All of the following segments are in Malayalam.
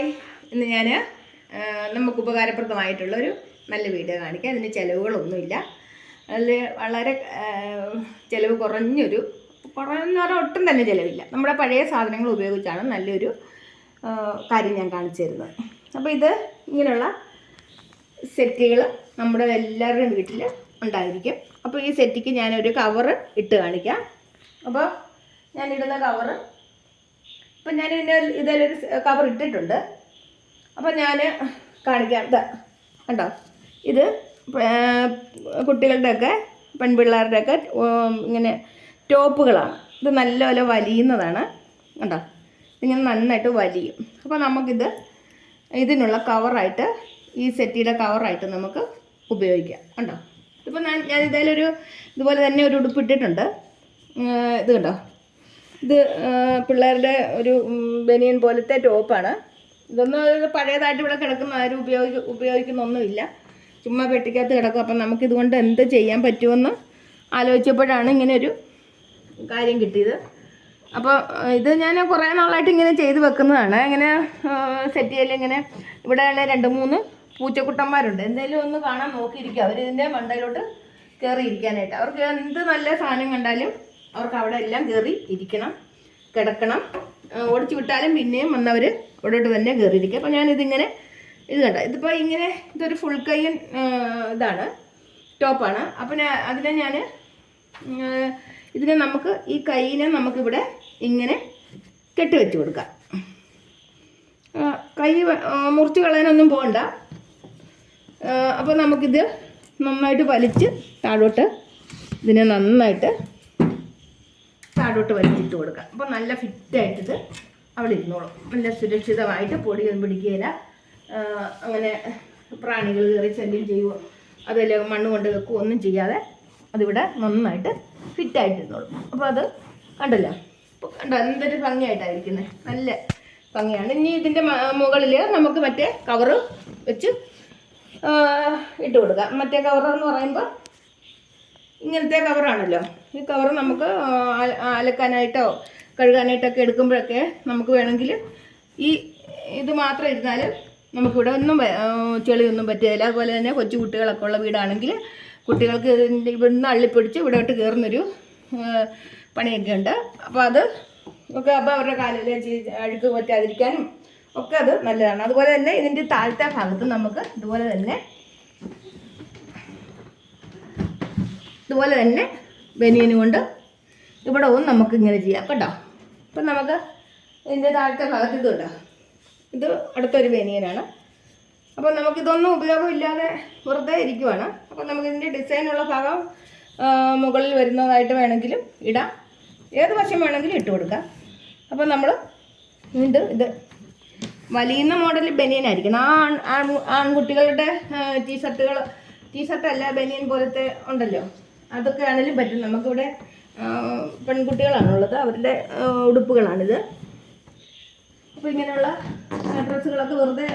ഹായ്, ഇന്ന് ഞാൻ നമുക്ക് ഉപകാരപ്രദമായിട്ടുള്ളൊരു നല്ല വീഡിയോ കാണിക്കാം. അതിന് ചിലവുകളൊന്നുമില്ല. അതിൽ വളരെ ചിലവ് കുറഞ്ഞാൽ ഒട്ടും തന്നെ ചിലവില്ല. നമ്മുടെ പഴയ സാധനങ്ങൾ ഉപയോഗിച്ചാണ് നല്ലൊരു കാര്യം ഞാൻ കാണിച്ചു തരുന്നത്. അപ്പോൾ ഇത് ഇങ്ങനെയുള്ള സെറ്റുകൾ നമ്മുടെ എല്ലാവരുടെയും വീട്ടിൽ ഉണ്ടായിരിക്കും. അപ്പോൾ ഈ സെറ്റിക്ക് ഞാനൊരു കവറ് ഇട്ട് കാണിക്കാം. അപ്പോൾ ഞാനിടുന്ന കവറ് ഇപ്പം ഞാൻ ഇതിലൊരു കവർ ഇട്ടിട്ടുണ്ട്. അപ്പം ഞാൻ കാണിക്കാം. കണ്ടോ, ഇത് കുട്ടികളുടെയൊക്കെ പെൺപിള്ളേരുടെയൊക്കെ ഇങ്ങനെ ടോപ്പുകളാണ്. ഇത് നല്ലപോലെ വലിയുന്നതാണ്. കണ്ടോ, ഇങ്ങനെ നന്നായിട്ട് വലിയും. അപ്പോൾ നമുക്കിത് ഇതിനുള്ള കവറായിട്ട്, ഈ സെറ്റിയുടെ കവറായിട്ട് നമുക്ക് ഉപയോഗിക്കാം. കണ്ടോ, ഇതിപ്പോൾ ഞാൻ ഇതുപോലെ തന്നെ ഒരു ഉടുപ്പ് ഇട്ടിട്ടുണ്ട്. ഇത് കണ്ടോ, ഇത് പിള്ളേരുടെ ഒരു ബനിയൻ പോലത്തെ ടോപ്പാണ്. ഇതൊന്നും പഴയതായിട്ട് ഇവിടെ കിടക്കുന്ന ആരും ഉപയോഗിക്കുന്നൊന്നുമില്ല. ചുമ്മാ പെട്ടിക്കകത്ത് കിടക്കും. അപ്പം നമുക്കിതുകൊണ്ട് എന്ത് ചെയ്യാൻ പറ്റുമെന്ന് ആലോചിച്ചപ്പോഴാണ് ഇങ്ങനെ ഒരു കാര്യം കിട്ടിയത്. അപ്പോൾ ഇത് ഞാൻ കുറേ നാളായിട്ട് ഇങ്ങനെ ചെയ്ത് വെക്കുന്നതാണ്. ഇങ്ങനെ സെറ്റ് ചെയ്യൽ ഇങ്ങനെ ഇവിടെ 2-3 പൂച്ചക്കുട്ടന്മാരുണ്ട്. എന്തെങ്കിലും ഒന്ന് കാണാൻ നോക്കിയിരിക്കും. അവരിതിൻ്റെ മണ്ടയിലോട്ട് കയറിയിരിക്കാനായിട്ട്. അവർക്ക് എന്ത് നല്ല സാധനം കണ്ടാലും അവർക്ക് അവിടെ എല്ലാം കയറി ഇരിക്കണം, കിടക്കണം. ഓടിച്ചു വിട്ടാലും പിന്നെയും വന്നവർ അവിടോട്ട് തന്നെ കയറിയിരിക്കുക. അപ്പോൾ ഞാനിതിങ്ങനെ ഇത് കണ്ട, ഇതിപ്പോൾ ഇങ്ങനെ ഇതൊരു ഫുൾ കൈയ്യൻ ഇതാണ്, ടോപ്പാണ്. അപ്പം ഇതിനെ നമുക്ക് ഈ കൈയിനെ നമുക്കിവിടെ ഇങ്ങനെ കെട്ടിവെച്ച് കൊടുക്കാം. കൈ മുറിച്ച് കളയാനൊന്നും പോകണ്ട. അപ്പോൾ നമുക്കിത് നന്നായിട്ട് വലിച്ച് ഇതിനെ നന്നായിട്ട് താഴോട്ട് വലിച്ചിട്ട് കൊടുക്കാം. അപ്പോൾ നല്ല ഫിറ്റായിട്ടിത് അവിടെ ഇരുന്നോളും. നല്ല സുരക്ഷിതമായിട്ട് പൊടിയൊന്നും പിടിക്കുകയില്ല. അങ്ങനെ പ്രാണികൾ കയറി ശല്യം ചെയ്യുമോ അതല്ല മണ്ണ് കൊണ്ട് വെക്കുകയോ ഒന്നും ചെയ്യാതെ അതിവിടെ നന്നായിട്ട് ഫിറ്റായിട്ടിരുന്നോളും. അപ്പോൾ അത് കണ്ടല്ലോ, കണ്ടോ എന്തൊരു ഭംഗിയായിട്ടായിരിക്കുന്നത്. നല്ല ഭംഗിയാണ്. ഇനി ഇതിൻ്റെ മുകളിൽ നമുക്ക് മറ്റേ കവറ് വെച്ച് ഇട്ട് കൊടുക്കാം. മറ്റേ കവറെന്ന് പറയുമ്പോൾ ഇങ്ങനത്തെ കവറാണല്ലോ. ഈ കവർ നമുക്ക് അലക്കാനായിട്ടോ കഴുകാനായിട്ടൊക്കെ എടുക്കുമ്പോഴൊക്കെ നമുക്ക് വേണമെങ്കിൽ ഇത് മാത്രം ഇരുന്നാൽ നമുക്കിവിടെ ഒന്നും ചെളിയൊന്നും പറ്റുകയില്ല. അതുപോലെ തന്നെ കൊച്ചു കുട്ടികളൊക്കെ ഉള്ള വീടാണെങ്കിൽ കുട്ടികൾക്ക് ഇവിടുന്ന് അള്ളിപ്പിടിച്ച് ഇവിടോട്ട് കയറുന്നൊരു പണിയൊക്കെ ഉണ്ട്. അപ്പോൾ അപ്പോൾ അവരുടെ കാലിൽ അഴുക്ക് പറ്റാതിരിക്കാനും ഒക്കെ അത് നല്ലതാണ്. അതുപോലെ തന്നെ ഇതിൻ്റെ താഴത്തെ ഭാഗത്ത് നമുക്ക് ഇതുപോലെ തന്നെ ബനിയനും കൊണ്ട് ഇവിടവും നമുക്ക് ഇങ്ങനെ ചെയ്യാം. കേട്ടോ, അപ്പം നമുക്ക് ഇതിൻ്റെ താഴത്തെ ഭാഗത്ത് ഇത് കേട്ടോ, ഇത് അടുത്തൊരു ബനിയനാണ്. അപ്പം നമുക്കിതൊന്നും ഉപയോഗമില്ലാതെ വെറുതെ ഇരിക്കുവാണ്. അപ്പം നമുക്കിതിൻ്റെ ഡിസൈനുള്ള ഭാഗം മുകളിൽ വരുന്നതായിട്ട് വേണമെങ്കിലും ഇടാം, ഏത് വശം വേണമെങ്കിലും ഇട്ട് കൊടുക്കാം. അപ്പം നമ്മൾ ഇത് വലിയുന്ന മോഡൽ ബനിയനായിരിക്കണം. ആൺകുട്ടികളുടെ ടീഷർട്ടല്ല ബനിയൻ പോലത്തെ ഉണ്ടല്ലോ, അതൊക്കെ ആണെങ്കിലും പറ്റും. നമുക്കിവിടെ പെൺകുട്ടികളാണുള്ളത്, അവരുടെ ഉടുപ്പുകളാണിത്. അപ്പോൾ ഇങ്ങനെയുള്ള ഡ്രസ്സുകളൊക്കെ വെറുതെ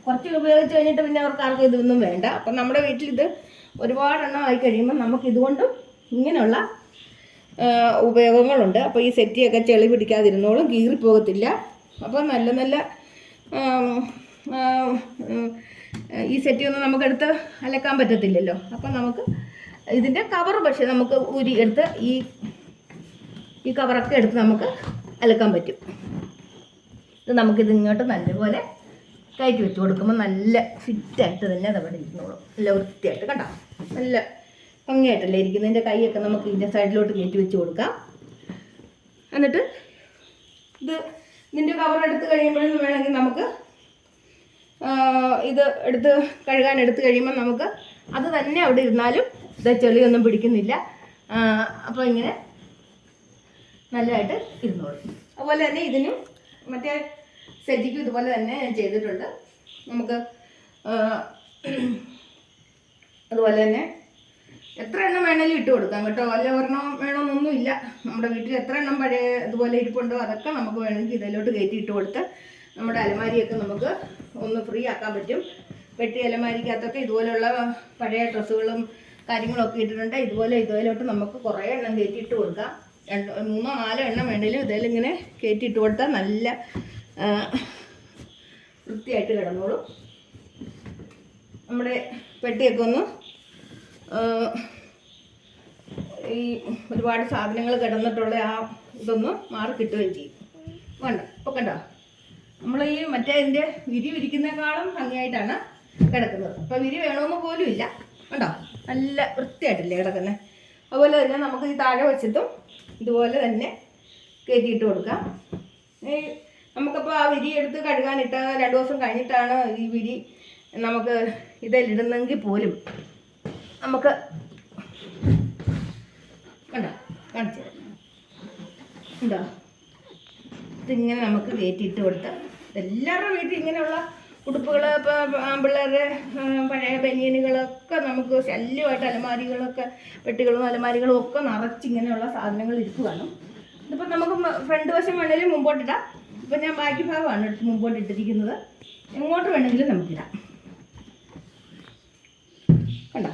കുറച്ച് ഉപയോഗിച്ച് കഴിഞ്ഞിട്ട് പിന്നെ അവർക്ക് ആർക്കും ഇതൊന്നും വേണ്ട. അപ്പം നമ്മുടെ വീട്ടിലിത് ഒരുപാടെണ്ണം ആയി കഴിയുമ്പോൾ നമുക്കിതുകൊണ്ടും ഇങ്ങനെയുള്ള ഉപയോഗങ്ങളുണ്ട്. അപ്പോൾ ഈ സെറ്റിയൊക്കെ ചെളി പിടിക്കാതിരുന്നോളും, കീറിപ്പോകത്തില്ല. അപ്പോൾ നല്ല ഈ സെറ്റിയൊന്നും നമുക്കെടുത്ത് അലക്കാൻ പറ്റത്തില്ലല്ലോ. അപ്പം നമുക്ക് ഇതിൻ്റെ കവർ പക്ഷേ നമുക്ക് എടുത്ത് ഈ കവറൊക്കെ എടുത്ത് നമുക്ക് അലക്കാൻ പറ്റും. ഇത് നമുക്കിത് ഇങ്ങോട്ട് നല്ലപോലെ കയറ്റി വെച്ച് കൊടുക്കുമ്പോൾ നല്ല ഫിറ്റായിട്ട് തന്നെ അതവിടെ ഇരിക്കുന്നോളും. നല്ല വൃത്തിയായിട്ട് കണ്ടോ, നല്ല ഭംഗിയായിട്ടല്ലേ ഇരിക്കുന്നത്. ഇതിൻ്റെ കൈയൊക്കെ നമുക്ക് ഇതിൻ്റെ സൈഡിലോട്ട് കയറ്റി വെച്ച് കൊടുക്കാം. എന്നിട്ട് ഇതിൻ്റെ കവർ എടുത്ത് കഴിയുമ്പോഴൊന്നും വേണമെങ്കിൽ നമുക്ക് ഇത് കഴുകാൻ എടുത്ത് കഴിയുമ്പോൾ നമുക്ക് അത് തന്നെ അവിടെ ഇരുന്നാലും ചെളിയൊന്നും പിടിക്കുന്നില്ല. അപ്പോൾ ഇങ്ങനെ നല്ലതായിട്ട് ഇരുന്നോളും. അതുപോലെ തന്നെ ഇതിനും മറ്റേ സെറ്റിക്കും ഇതുപോലെ തന്നെ ഞാൻ ചെയ്തിട്ടുണ്ട്. നമുക്ക് അതുപോലെ തന്നെ എത്ര എണ്ണം വേണമെങ്കിലും ഇട്ട് കൊടുക്കാം കേട്ടോ. അല്ല ഒരെണ്ണം വേണമെന്നൊന്നുമില്ല. നമ്മുടെ വീട്ടിൽ എത്ര എണ്ണം പഴയ ഇതുപോലെ ഇരിപ്പുണ്ടോ അതൊക്കെ നമുക്ക് വേണമെങ്കിൽ ഇതിലോട്ട് കയറ്റി ഇട്ട് കൊടുത്ത് നമ്മുടെ അലമാരിയൊക്കെ നമുക്ക് ഒന്ന് ഫ്രീ ആക്കാൻ പറ്റും. വെട്ടി അലമാരിക്കകത്തൊക്കെ ഇതുപോലെയുള്ള പഴയ ഡ്രസ്സുകളും കാര്യങ്ങളൊക്കെ ഇട്ടിട്ടുണ്ട്. ഇതിലോട്ട് നമുക്ക് കുറേ എണ്ണം കയറ്റിയിട്ട് കൊടുക്കാം. 3-4 എണ്ണം വേണമെങ്കിലും ഇതിലിങ്ങനെ കയറ്റിയിട്ട് കൊടുത്താൽ വൃത്തിയായിട്ട് കിടന്നോളൂ. നമ്മുടെ പെട്ടിയൊക്കെ ഒന്ന് ഈ ഒരുപാട് സാധനങ്ങൾ കിടന്നിട്ടുള്ള ആ ഇതൊന്ന് മാറി കിട്ടുകയും ചെയ്യും. വേണ്ട ഇപ്പോൾ കണ്ടോ, നമ്മൾ ഈ മറ്റേ അതിൻ്റെ വിരി വിരിക്കുന്നേക്കാളും ഭംഗിയായിട്ടാണ് കിടക്കുന്നത്. അപ്പോൾ വിരി വേണമെന്ന് പോലും ഇല്ല. കണ്ടോ, നല്ല വൃത്തിയായിട്ടില്ലേ കിടക്കുന്നത്. അതുപോലെ തന്നെ നമുക്ക് ഈ താഴെ വെച്ചിട്ടും ഇതുപോലെ തന്നെ കയറ്റിയിട്ട് കൊടുക്കാം. നമുക്കപ്പോൾ ആ വിരി എടുത്ത് കഴുകാനിട്ട് 2 ദിവസം കഴിഞ്ഞിട്ടാണ് ഈ വിരി നമുക്ക് ഇതിലിടുന്നെങ്കിൽ പോലും നമുക്ക് കണ്ടോ, കാണിച്ചു തരാം. എന്താ ഇതിങ്ങനെ നമുക്ക് കയറ്റിയിട്ട് കൊടുത്ത് എല്ലാവരുടെ വീട്ടിൽ ഇങ്ങനെയുള്ള ഉടുപ്പുകൾ, ഇപ്പോൾ ആൺപിള്ളേരുടെ പഴയ ബനിയനുകളൊക്കെ നമുക്ക് ശല്യമായിട്ട് അലമാരികളൊക്കെ, പെട്ടികളും അലമാരികളും ഒക്കെ നിറച്ചിങ്ങനെയുള്ള സാധനങ്ങൾ ഇരിപ്പ് കാണും. ഇതിപ്പോൾ നമുക്ക് ഫ്രണ്ട് വശം വേണമെങ്കിലും മുമ്പോട്ടിടാം. ഇപ്പം ഞാൻ ബാക്കി ഭാഗമാണ് മുമ്പോട്ട് ഇട്ടിരിക്കുന്നത്. എങ്ങോട്ട് വേണമെങ്കിലും നമുക്കിടാം. കണ്ടോ,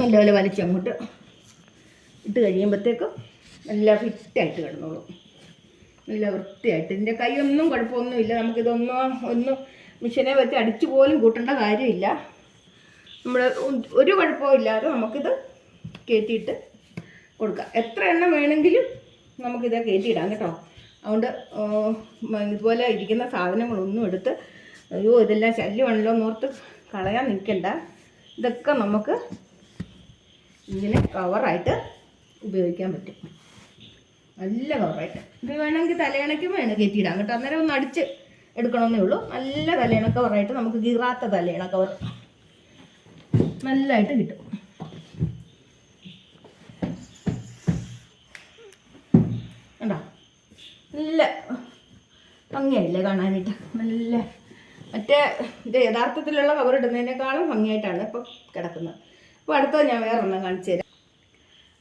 നല്ലപോലെ വലിച്ചങ്ങോട്ട് ഇട്ട് കഴിയുമ്പോഴത്തേക്കും നല്ല ഫിറ്റായിട്ട് കിടന്നോളും, നല്ല വൃത്തിയായിട്ട്. ഇതിൻ്റെ കൈയൊന്നും കുഴപ്പമൊന്നുമില്ല. നമുക്കിതൊന്നും മിഷനെ വെച്ച് അടിച്ചു പോലും കൂട്ടേണ്ട കാര്യമില്ല. നമ്മൾ ഒരു കുഴപ്പവും ഇല്ലാതെ നമുക്കിത് കയറ്റിയിട്ട് കൊടുക്കാം. എത്ര എണ്ണം വേണമെങ്കിലും നമുക്കിത് കയറ്റിയിടാം കേട്ടോ. അതുകൊണ്ട് ഇതുപോലെ ഇരിക്കുന്ന സാധനങ്ങളൊന്നും എടുത്ത് അയ്യോ ഇതെല്ലാം ശല്യമാണല്ലോ എന്നോർത്ത് കളയാൻ നിൽക്കണ്ട. ഇതൊക്കെ നമുക്ക് ഇങ്ങനെ കവറായിട്ട് ഉപയോഗിക്കാൻ പറ്റും. നല്ല കവറായിട്ട് ഇത് വേണമെങ്കിൽ തലയിണയ്ക്കും വേണം കയറ്റിയിടാം കേട്ടോ. അന്നേരം ഒന്ന് അടിച്ച് എടുക്കണമെന്നേ ഉള്ളൂ. നല്ല തലയിണ കവറായിട്ട് നമുക്ക് കീറാത്ത തലയിണ കവർ നല്ലതായിട്ട് കിട്ടും. കണ്ടോ, നല്ല ഭംഗിയായില്ലേ കാണാനായിട്ട്. നല്ല മറ്റേ ഇത് യഥാർത്ഥത്തിലുള്ള കവർ ഇടുന്നതിനേക്കാളും ഭംഗിയായിട്ടാണ് ഇപ്പോൾ കിടക്കുന്നത്. അപ്പോൾ അടുത്തത് ഞാൻ വേറെ ഒന്നും കാണിച്ചു തരാം.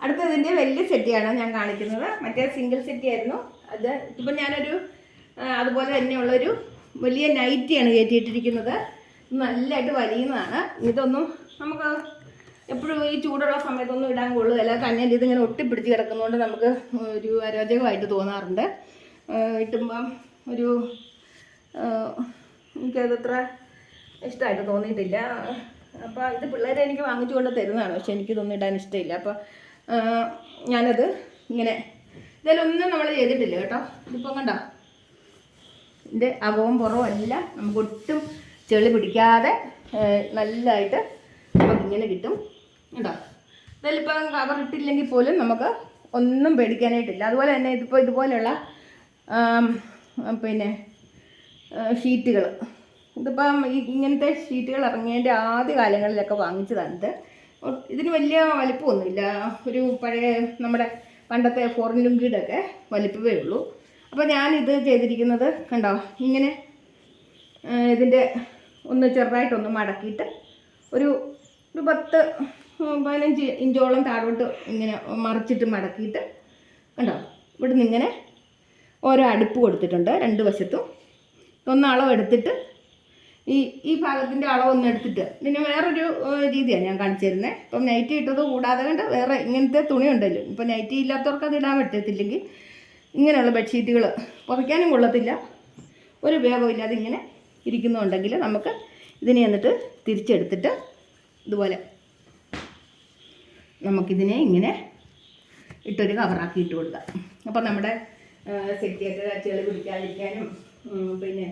അടുത്തതിൻ്റെ വലിയ സെറ്റിയാണ് ഞാൻ കാണിക്കുന്നത്. മറ്റേ സിംഗിൾ സെറ്റി ആയിരുന്നു അത്. ഇപ്പം ഞാനൊരു അതുപോലെ തന്നെയുള്ളൊരു വലിയ നൈറ്റിയാണ് കയറ്റിയിട്ടിരിക്കുന്നത്. നല്ലതായിട്ട് വലിയുന്നതാണ്. ഇതൊന്നും നമുക്ക് എപ്പോഴും ഈ ചൂടുള്ള സമയത്തൊന്നും ഇടാൻ കൊള്ളുകയില്ല. തന്നെ ഇതിങ്ങനെ ഒട്ടിപ്പിടിച്ച് കിടക്കുന്നതുകൊണ്ട് നമുക്ക് ഒരു അരോചകമായിട്ട് തോന്നാറുണ്ട്. ഇട്ടുമ്പം ഒരു എനിക്കതത്ര ഇഷ്ടമായിട്ട് തോന്നിയിട്ടില്ല. അപ്പോൾ ഇത് പിള്ളേരെ എനിക്ക് വാങ്ങിച്ചു കൊണ്ട് തരുന്നതാണ്. പക്ഷെ എനിക്കിതൊന്നും ഇടാൻ ഇഷ്ടമില്ല. അപ്പോൾ ഞാനത് ഇങ്ങനെ ഇതിലൊന്നും നമ്മൾ ചെയ്തിട്ടില്ല കേട്ടോ. ഇതിപ്പം കണ്ടോ, ഇതിൻ്റെ അകവും പുറവും എല്ലാം നമുക്ക് ഒട്ടും ചെളി പിടിക്കാതെ നല്ലതായിട്ട് നമുക്കിങ്ങനെ കിട്ടും കേട്ടോ. ഇതിലിപ്പം കവർ ഇട്ടില്ലെങ്കിൽ പോലും നമുക്ക് ഒന്നും പേടിക്കാനായിട്ടില്ല. അതുപോലെ തന്നെ ഇതിപ്പോൾ ഇതുപോലെയുള്ള പിന്നെ ഷീറ്റുകൾ, ഇതിപ്പം ഇങ്ങനത്തെ ഷീറ്റുകൾ ഇറങ്ങിയതിൻ്റെ ആദ്യ കാലങ്ങളിലൊക്കെ വാങ്ങിച്ചതാണിത്. ഇതിന് വലിയ വലിപ്പമൊന്നുമില്ല. ഒരു പഴയ നമ്മുടെ പണ്ടത്തെ ഫോറിൻ ലുങ്കിയുടെ ഒക്കെ വലിപ്പമേ ഉള്ളൂ. അപ്പോൾ ഞാനിത് ചെയ്തിരിക്കുന്നത് കണ്ടോ, ഇങ്ങനെ ഇതിൻ്റെ ഒന്ന് ചെറുതായിട്ടൊന്ന് മടക്കിയിട്ട് ഒരു 10-15 ഇഞ്ചോളം താഴോട്ട് ഇങ്ങനെ മറിച്ചിട്ട് മടക്കിയിട്ട് കണ്ടോ, ഇവിടുന്ന് ഇങ്ങനെ ഓരോ അടുപ്പ് കൊടുത്തിട്ടുണ്ട് 2 വശത്തും. ഒന്ന് അളവെടുത്തിട്ട് ഈ ഭാഗത്തിൻ്റെ അളവൊന്നും എടുത്തിട്ട് പിന്നെ വേറൊരു രീതിയാണ് ഞാൻ കാണിച്ചു തരുന്നത്. ഇപ്പം നൈറ്റി ഇട്ടത് കൂടാതെ കണ്ട് വേറെ ഇങ്ങനത്തെ തുണി ഉണ്ടല്ലോ. ഇപ്പം നൈറ്റി ഇല്ലാത്തവർക്ക് അത് ഇടാൻ പറ്റത്തില്ലെങ്കിൽ ഇങ്ങനെയുള്ള ബെഡ്ഷീറ്റുകൾ പുറയ്ക്കാനും കൊള്ളത്തില്ല, ഒരു ഉപയോഗമില്ലാതെ ഇങ്ങനെ ഇരിക്കുന്നുണ്ടെങ്കിൽ നമുക്ക് ഇതിനെ എന്നിട്ട് തിരിച്ചെടുത്തിട്ട് ഇതുപോലെ നമുക്കിതിനെ ഇങ്ങനെ ഇട്ടൊരു കവറാക്കി ഇട്ട് കൊടുക്കാം. അപ്പം നമ്മുടെ സെറ്റിയൊക്കെ ചെളി പിടിക്കാതിരിക്കാനും പിന്നെ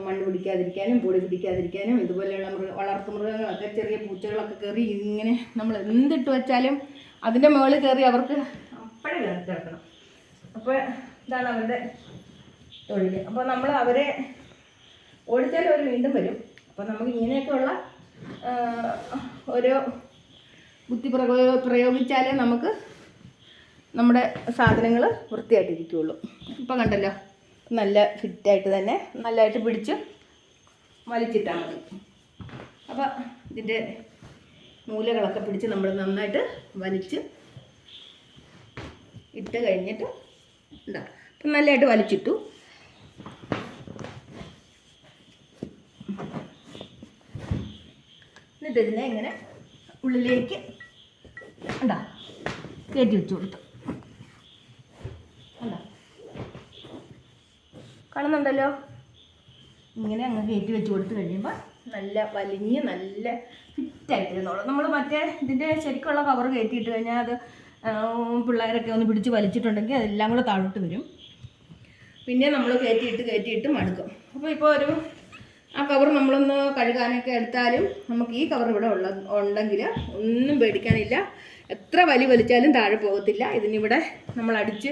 മണ്ണ് പിടിക്കാതിരിക്കാനും പൊടി പിടിക്കാതിരിക്കാനും ഇതുപോലെയുള്ള വളർത്തുമൃഗങ്ങളൊക്കെ ചെറിയ പൂച്ചകളൊക്കെ കയറി ഇങ്ങനെ നമ്മൾ എന്തിട്ട് വെച്ചാലും അതിൻ്റെ മുകളിൽ കയറി അവർക്ക് അപ്പോഴേ കിടക്കണം. അപ്പോൾ ഇതാണ് അവരുടെ തൊഴിൽ. അപ്പോൾ നമ്മൾ അവരെ ഓടിച്ചാലും അവർ വീണ്ടും വരും. അപ്പോൾ നമുക്ക് ഇങ്ങനെയൊക്കെയുള്ള ഓരോ ബുദ്ധി പ്രയോഗിച്ചാലേ നമുക്ക് നമ്മുടെ സാധനങ്ങൾ വൃത്തിയായിട്ടിരിക്കുകയുള്ളൂ. ഇപ്പോൾ കണ്ടല്ലോ, നല്ല ഫിറ്റായിട്ട് തന്നെ നല്ലതായിട്ട് പിടിച്ച് വലിച്ചിട്ടാൽ മതി. അപ്പോൾ ഇതിൻ്റെ മൂലകളൊക്കെ പിടിച്ച് നമ്മൾ നന്നായിട്ട് വലിച്ച് ഇട്ട് കഴിഞ്ഞിട്ട് ഉണ്ടാകും. അപ്പം നല്ലതായിട്ട് വലിച്ചിട്ടു. എന്നിട്ട് ഇതിനെ ഇങ്ങനെ ഉള്ളിലേക്ക് ഉണ്ടാ കയറ്റി വെച്ച് കൊടുത്തു. ഉണ്ടാ കാണുന്നുണ്ടല്ലോ. ഇങ്ങനെ അങ്ങ് കയറ്റി വെച്ച് കൊടുത്ത് കഴിയുമ്പോൾ നല്ല വലിഞ്ഞ് നല്ല ഫിറ്റായിട്ടിരുന്നോളും. നമ്മൾ മറ്റേ ഇതിൻ്റെ ശരിക്കുള്ള കവർ കയറ്റിയിട്ട് കഴിഞ്ഞാൽ അത് പിള്ളേരൊക്കെ ഒന്ന് പിടിച്ച് വലിച്ചിട്ടുണ്ടെങ്കിൽ അതെല്ലാം കൂടെ താഴോട്ട് വരും. പിന്നെ നമ്മൾ കയറ്റിയിട്ട് മടുക്കും. അപ്പോൾ ഇപ്പോൾ ആ കവർ നമ്മളൊന്ന് കഴുകാനൊക്കെ എടുത്താലും നമുക്ക് ഈ കവർ ഇവിടെ ഉണ്ടെങ്കിൽ ഒന്നും പേടിക്കാനില്ല. എത്ര വലിച്ചാലും താഴെ പോകത്തില്ല. ഇതിനിവിടെ നമ്മൾ അടിച്ച്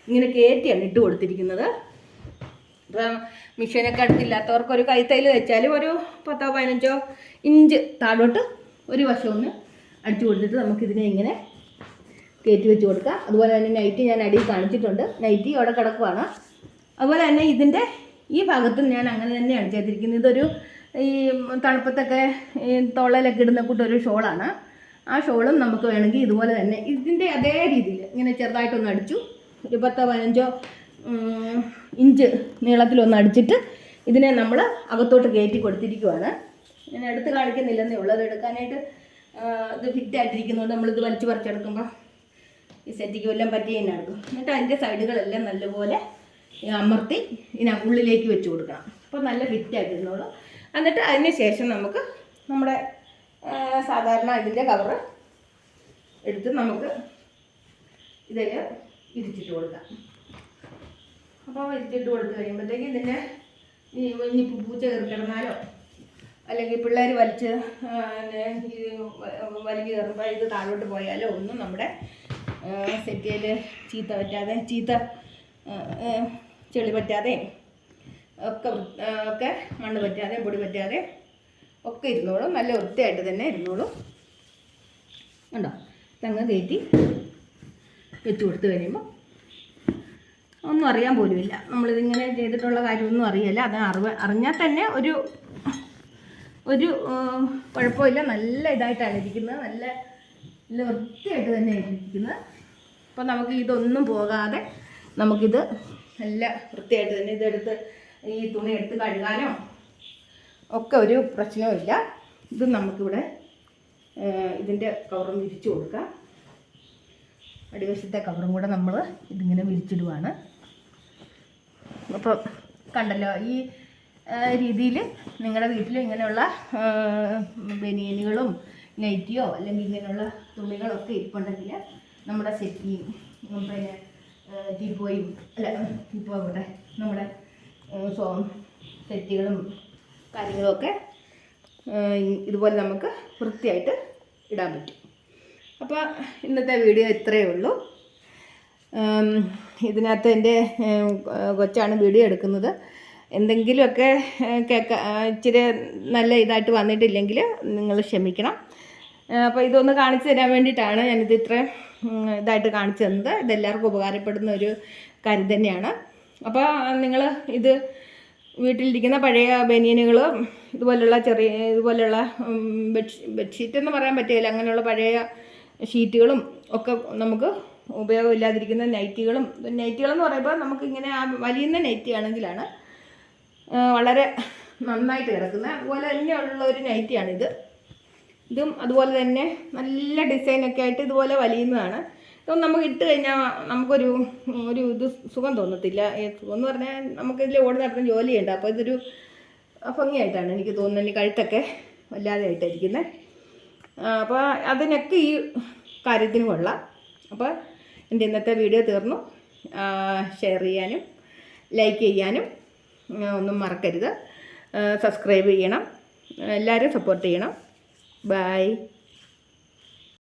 ഇങ്ങനെ കയറ്റിയാണ് ഇട്ട് കൊടുത്തിരിക്കുന്നത്. ഇപ്പം മെഷീനൊക്കെ അടുത്തില്ലാത്തവർക്ക് ഒരു കൈത്തൈൽ വെച്ചാലും ഒരു 10-15 ഇഞ്ച് താഴോട്ട് ഒരു വശം ഒന്ന് അടിച്ചു കൊടുത്തിട്ട് നമുക്കിതിനെ ഇങ്ങനെ കയറ്റി വെച്ച് കൊടുക്കാം. അതുപോലെ തന്നെ നൈറ്റി ഞാൻ അടിയിൽ കാണിച്ചിട്ടുണ്ട്. നൈറ്റി അവിടെ കിടക്കുവാണ്. അതുപോലെ തന്നെ ഇതിൻ്റെ ഈ ഭാഗത്തും ഞാൻ അങ്ങനെ തന്നെയാണ് ചെയ്തിരിക്കുന്നത്. ഇതൊരു ഈ തണുപ്പത്തൊക്കെ ഈ തൊള്ളയിലൊക്കെ ഇടുന്ന കൂട്ടൊരു ഷോളാണ്. ആ ഷോളും നമുക്ക് വേണമെങ്കിൽ ഇതുപോലെ തന്നെ ഇതിൻ്റെ അതേ രീതിയിൽ ഇങ്ങനെ ചെറുതായിട്ടൊന്ന് അടിച്ചു ഒരു 10-15 ഇഞ്ച് നീളത്തിലൊന്ന് അടിച്ചിട്ട് ഇതിനെ നമ്മൾ അകത്തോട്ട് കയറ്റി കൊടുത്തിരിക്കുവാണ്. ഞാൻ എടുത്ത് കാണിക്കുന്നില്ലെന്നേ ഉള്ളൂ. അത് എടുക്കാനായിട്ട് ഇത് ഫിറ്റായിട്ടിരിക്കുന്നതുകൊണ്ട് നമ്മളിത് വലിച്ച് പറിച്ചെടുക്കുമ്പോൾ ഈ സെറ്റിക്ക് എല്ലാം പറ്റി തന്നെ എടുക്കും. എന്നിട്ട് അതിൻ്റെ സൈഡുകളെല്ലാം നല്ലപോലെ അമർത്തി ഉള്ളിലേക്ക് വെച്ച് കൊടുക്കണം. അപ്പോൾ നല്ല ഫിറ്റായിട്ടിരുന്നോളൂ. എന്നിട്ട് അതിന് ശേഷം നമുക്ക് നമ്മുടെ സാധാരണ ഇതിൻ്റെ കവറ് എടുത്ത് നമുക്ക് ഇതിൽ ഇരിച്ചിട്ട് കൊടുക്കാം. അപ്പോൾ ഇരിച്ചിട്ട് കൊടുത്ത് കഴിയുമ്പോഴത്തേക്ക് ഇതിൻ്റെ ഇനി പൂച്ച കയറി കിടന്നാലോ അല്ലെങ്കിൽ പിള്ളേർ വലിച്ച് വലിഞ്ഞ് കയറുമ്പോൾ ഇത് താഴോട്ട് പോയാലോ ഒന്നും നമ്മുടെ സെറ്റിയിൽ ചീത്ത ചെളി പറ്റാതെയും ഒക്കെ മണ്ണ് പറ്റാതെയും പൊടി പറ്റാതെയും ഒക്കെ ഇരുന്നോളും. നല്ല വൃത്തിയായിട്ട് തന്നെ ഇരുന്നോളും. ഉണ്ടോ? തങ്ങ കയറ്റി വെച്ച് കൊടുത്ത് കഴിയുമ്പോൾ ഒന്നും അറിയാൻ പോലുമില്ല. നമ്മളിതിങ്ങനെ ചെയ്തിട്ടുള്ള കാര്യമൊന്നും അറിയില്ല. അത് അറിഞ്ഞാൽ തന്നെ ഒരു കുഴപ്പമില്ല. നല്ല ഇതായിട്ടാണ് ഇരിക്കുന്നത്. നല്ല വൃത്തിയായിട്ട് തന്നെ ഇരിക്കുന്നത്. അപ്പോൾ നമുക്ക് ഇതൊന്നും പോകാതെ നമുക്കിത് നല്ല വൃത്തിയായിട്ട് തന്നെ ഇതെടുത്ത് ഈ തുണി എടുത്ത് കഴുകാനോ ഒക്കെ ഒരു പ്രശ്നവുമില്ല. ഇത് നമുക്കിവിടെ ഇതിൻ്റെ കവറും വിരിച്ചു കൊടുക്കാം. അടിവശത്തെ കവറും കൂടെ നമ്മൾ ഇതിങ്ങനെ വിരിച്ചിടുവാണ്. അപ്പോൾ കണ്ടല്ലോ, ഈ രീതിയിൽ നിങ്ങളുടെ വീട്ടിൽ ഇങ്ങനെയുള്ള ബനിയനുകളും നൈറ്റിയോ അല്ലെങ്കിൽ ഇങ്ങനെയുള്ള തുണികളൊക്കെ ഇരിപ്പുണ്ടെങ്കിൽ നമ്മുടെ സെറ്റിയും പിന്നെ ടീപ്പോയും ടീപ്പോ ഇവിടെ നമ്മുടെ സെറ്റുകളും കാര്യങ്ങളുമൊക്കെ ഇതുപോലെ നമുക്ക് വൃത്തിയായിട്ട് ഇടാൻ പറ്റും. അപ്പോൾ ഇന്നത്തെ വീഡിയോ ഇത്രയേ ഉള്ളൂ. ഇതിനകത്ത് എൻ്റെ കൊച്ചാണ് വീഡിയോ എടുക്കുന്നത്. എന്തെങ്കിലുമൊക്കെ ഇച്ചിരി നല്ല ഇതായിട്ട് വന്നിട്ടില്ലെങ്കിൽ നിങ്ങൾ ക്ഷമിക്കണം. അപ്പോൾ ഇതൊന്ന് കാണിച്ചു തരാൻ വേണ്ടിയിട്ടാണ് ഞാനിത് ഇത്ര ഇതായിട്ട് കാണിച്ചു തന്നത്. ഇതെല്ലാവർക്കും ഉപകാരപ്പെടുന്ന ഒരു കാര്യം തന്നെയാണ്. അപ്പോൾ നിങ്ങൾ ഇത് വീട്ടിലിരിക്കുന്ന പഴയ ബനിയനുകൾ ഇതുപോലുള്ള ബെഡ്ഷീറ്റ് എന്ന് പറയാൻ പറ്റില്ല, അങ്ങനെയുള്ള പഴയ ഷീറ്റുകളും ഒക്കെ നമുക്ക് ഉപയോഗമില്ലാതിരിക്കുന്ന നൈറ്റികളെന്ന് പറയുമ്പോൾ നമുക്കിങ്ങനെ ആ വലിയുന്ന നൈറ്റി ആണെങ്കിലാണ് വളരെ നന്നായിട്ട് കിടക്കുന്നത്. അതുപോലെ തന്നെയുള്ള ഒരു നൈറ്റിയാണിത്. ഇതും അതുപോലെ തന്നെ നല്ല ഡിസൈനൊക്കെ ആയിട്ട് ഇതുപോലെ വലിയുന്നതാണ്. ഇതൊന്നും നമുക്ക് ഇട്ട് കഴിഞ്ഞാൽ നമുക്കൊരു ഇത് സുഖം തോന്നത്തില്ല. സുഖം എന്ന് പറഞ്ഞാൽ നമുക്കിതിൽ ഓടി നടത്തുന്ന ജോലി ചെയ്യണ്ട. അപ്പോൾ ഇതൊരു ഭംഗിയായിട്ടാണ് എനിക്ക് തോന്നുന്നത്. എനിക്ക് കഴുത്തൊക്കെ വല്ലാതെ ആയിട്ടായിരിക്കുന്നത്. അപ്പോൾ അതിനൊക്കെ ഈ കാര്യത്തിന് കൊള്ളാം. അപ്പോൾ എൻ്റെ ഇന്നത്തെ വീഡിയോ തീർന്നു. ഷെയർ ചെയ്യാനും ലൈക്ക് ചെയ്യാനും ഒന്നും മറക്കരുത്. സബ്സ്ക്രൈബ് ചെയ്യണം. എല്ലാവരും സപ്പോർട്ട് ചെയ്യണം. ബൈ.